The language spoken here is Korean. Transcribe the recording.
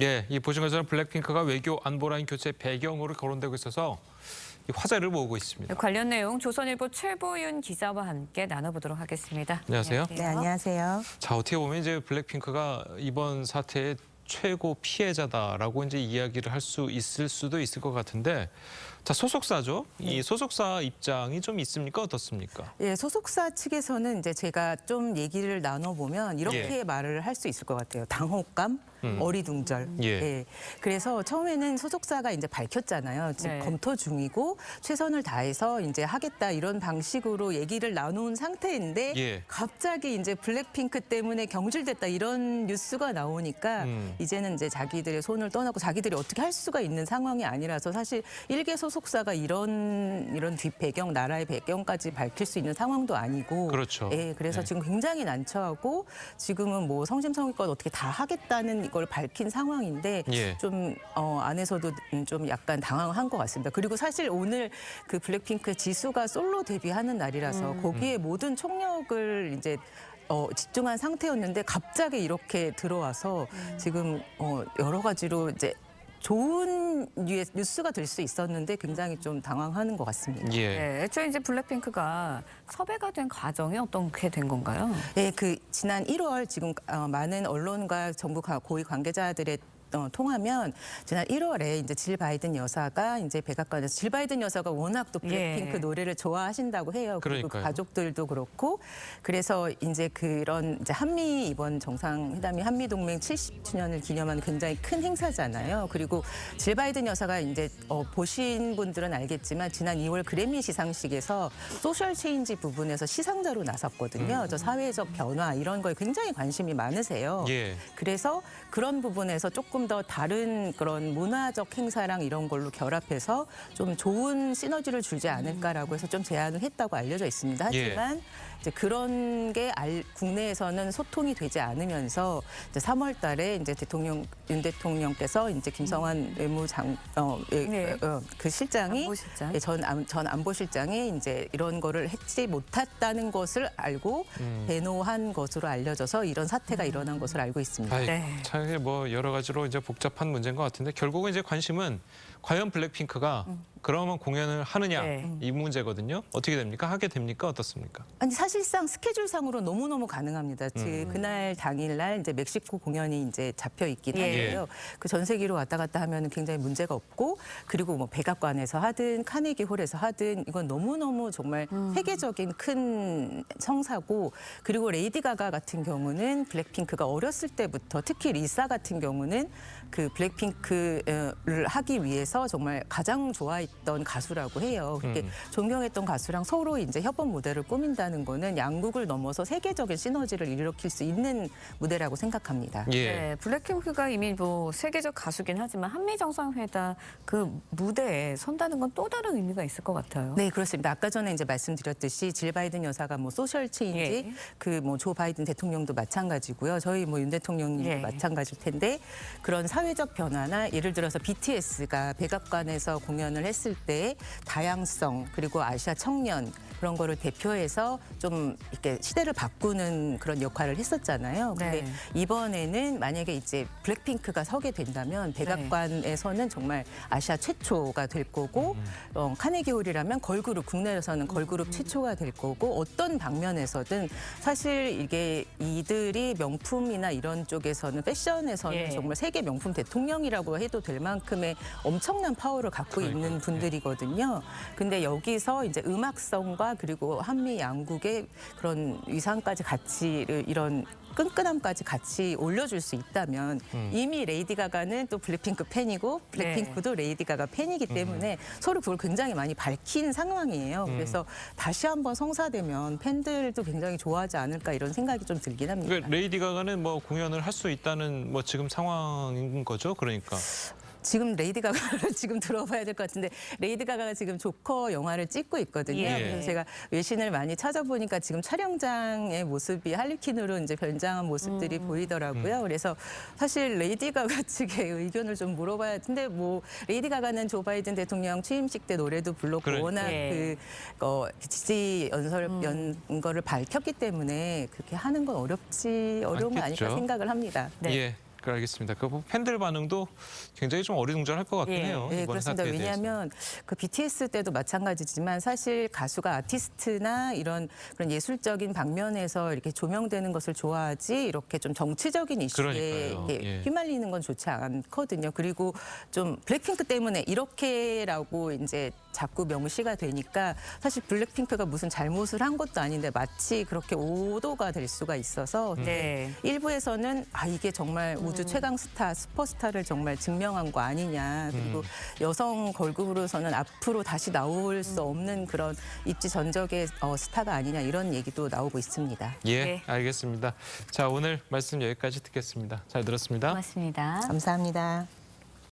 예, 이 보신 것처럼 블랙핑크가 외교 안보라인 교체 배경으로 거론되고 있어서 화제를 모으고 있습니다. 관련 내용 조선일보 최보윤 기자와 함께 나눠보도록 하겠습니다. 안녕하세요. 네, 안녕하세요. 자, 어떻게 보면 이제 블랙핑크가 이번 사태의 최고 피해자다라고 이제 이야기를 할 수 있을 수도 있을 것 같은데, 자, 소속사죠. 이 소속사 입장이 좀 있습니까? 어떻습니까? 예, 소속사 측에서는 이제 제가 좀 얘기를 나눠보면 이렇게 말을 할 수 있을 것 같아요. 당혹감, 어리둥절. 예. 그래서 처음에는 소속사가 이제 밝혔잖아요. 지금 네. 검토 중이고 최선을 다해서 이제 하겠다 이런 방식으로 얘기를 나눈 상태인데 예. 갑자기 이제 블랙핑크 때문에 경질됐다 이런 뉴스가 나오니까 이제는 이제 자기들의 손을 떠나고 자기들이 어떻게 할 수가 있는 상황이 아니라서 사실 일개 소속사가 이런 뒷배경, 나라의 배경까지 밝힐 수 있는 상황도 아니고. 그렇죠. 예, 그래서 네. 지금 굉장히 난처하고 지금은 뭐 성심성의껏 어떻게 다 하겠다는 이걸 밝힌 상황인데 예. 좀 안에서도 좀 약간 당황한 것 같습니다. 그리고 사실 오늘 그 블랙핑크 지수가 솔로 데뷔하는 날이라서 거기에 모든 총력을 이제 집중한 상태였는데 갑자기 이렇게 들어와서 지금 여러 가지로 이제 좋은 뉴스가 될 수 있었는데 굉장히 좀 당황하는 것 같습니다. 예. 네, 애초에 이제 블랙핑크가 섭외가 된 과정이 어떻게 된 건가요? 네, 그 지난 1월 지금 많은 언론과 정부 고위 관계자들의 통하면 지난 1월에 이제 질 바이든 여사가 이제 백악관에서 질 바이든 여사가 워낙 또 블랙핑크 예. 노래를 좋아하신다고 해요. 그리고 그러니까요. 가족들도 그렇고 그래서 이제 그런 이제 한미 이번 정상회담이 한미 동맹 70주년을 기념하는 굉장히 큰 행사잖아요. 그리고 질 바이든 여사가 이제 보신 분들은 알겠지만 지난 2월 그래미 시상식에서 소셜 체인지 부분에서 시상자로 나섰거든요. 저 사회적 변화 이런 거에 굉장히 관심이 많으세요. 예. 그래서 그런 부분에서 조금 더 다른 그런 문화적 행사랑 이런 걸로 결합해서 좀 좋은 시너지를 주지 않을까라고 해서 좀 제안을 했다고 알려져 있습니다. 하지만 이제 그런 게 국내에서는 소통이 되지 않으면서 이제 3월 달에 이제 윤 대통령께서 이제 김성환 외무장 그 실장이 안보실장. 예, 전 안보실장이 이제 이런 거를 했지 못했다는 것을 알고 배노한 것으로 알려져서 이런 사태가 일어난 것으로 알고 있습니다. 아이, 네. 참 이게 뭐 여러 가지로 이제 복잡한 문제인 것 같은데 결국은 이제 관심은 과연 블랙핑크가 그러면 공연을 하느냐 네. 이 문제거든요. 어떻게 됩니까? 하게 됩니까? 어떻습니까? 아니 사실상 스케줄상으로 너무너무 가능합니다. 그날 당일날 이제 멕시코 공연이 이제 잡혀 있긴 예. 한데요. 그 전 세계로 왔다 갔다 하면 굉장히 문제가 없고 그리고 뭐 백악관에서 하든 카네기 홀에서 하든 이건 너무너무 정말 세계적인 큰 성사고 그리고 레이디 가가 같은 경우는 블랙핑크가 어렸을 때부터 특히 리사 같은 경우는 그 블랙핑크를 하기 위해서 정말 가장 좋아했던 가수라고 해요. 그렇게 존경했던 가수랑 서로 이제 협업 무대를 꾸민다는 거는 양국을 넘어서 세계적인 시너지를 일으킬 수 있는 무대라고 생각합니다. 예. 네, 블랙핑크가 이미 뭐 세계적 가수긴 하지만 한미 정상회담 그 무대에 선다는 건 또 다른 의미가 있을 것 같아요. 네, 그렇습니다. 아까 전에 이제 말씀드렸듯이 질 바이든 여사가 뭐 소셜 체인지, 예. 그 뭐 조 바이든 대통령도 마찬가지고요. 저희 뭐 윤 대통령님도 예. 마찬가지일 텐데 그런 사회적 변화나 예를 들어서 BTS가 백악관에서 공연을 했을 때 다양성 그리고 아시아 청년 그런 거를 대표해서 좀 이렇게 시대를 바꾸는 그런 역할을 했었잖아요. 근데 네. 이번에는 만약에 이제 블랙핑크가 서게 된다면 백악관에서는 정말 아시아 최초가 될 거고 카네기홀이라면 걸그룹 국내에서는 걸그룹 최초가 될 거고 어떤 방면에서든 사실 이게 이들이 명품이나 이런 쪽에서는 패션에서는 예. 정말 세계 명품 대통령이라고 해도 될 만큼의 엄청난 파워를 갖고 있는 분들이거든요. 근데 여기서 이제 음악성과 그리고 한미 양국의 그런 위상까지 같이 이런 끈끈함까지 같이 올려줄 수 있다면 이미 레이디 가가는 또 블랙핑크 팬이고 블랙핑크도 레이디 가가 팬이기 때문에 서로 그걸 굉장히 많이 밝힌 상황이에요. 그래서 다시 한번 성사되면 팬들도 굉장히 좋아하지 않을까 이런 생각이 좀 들긴 합니다. 그러니까 레이디 가가는 뭐 공연을 할 수 있다는 뭐 지금 상황인 거죠. 그러니까. 지금 레이디 가가를 지금 들어봐야 될 것 같은데 레이디 가가가 지금 조커 영화를 찍고 있거든요. 예. 그래서 제가 외신을 많이 찾아보니까 지금 촬영장의 모습이 할리퀸으로 이제 변장한 모습들이 보이더라고요. 그래서 사실 레이디 가가 측의 의견을 좀 물어봐야 근데 뭐 레이디 가가는 조 바이든 대통령 취임식 때 노래도 불렀고 그러니까. 워낙 예. 지지 연거를 밝혔기 때문에 그렇게 하는 건 어려운 거 아닐까 않겠죠. 생각을 합니다. 네. 예. 알겠습니다. 그 팬들 반응도 굉장히 좀 어리둥절할 것 같긴 예. 해요. 네, 이번 그렇습니다. 사태에 대해서. 왜냐하면 그 BTS 때도 마찬가지지만 사실 가수가 아티스트나 이런 그런 예술적인 방면에서 이렇게 조명되는 것을 좋아하지 이렇게 좀 정치적인 이슈에 그러니까요. 이렇게 예. 휘말리는 건 좋지 않거든요. 그리고 좀 블랙핑크 때문에 이렇게라고 이제 자꾸 명시가 되니까 사실 블랙핑크가 무슨 잘못을 한 것도 아닌데 마치 그렇게 오도가 될 수가 있어서 네. 일부에서는 이게 정말 우주 최강 스타, 슈퍼스타를 정말 증명한 거 아니냐. 그리고 여성 걸그룹으로서는 앞으로 다시 나올 수 없는 그런 입지 전적의 스타가 아니냐 이런 얘기도 나오고 있습니다. 예, 네. 알겠습니다. 자, 오늘 말씀 여기까지 듣겠습니다. 잘 들었습니다. 고맙습니다. 감사합니다.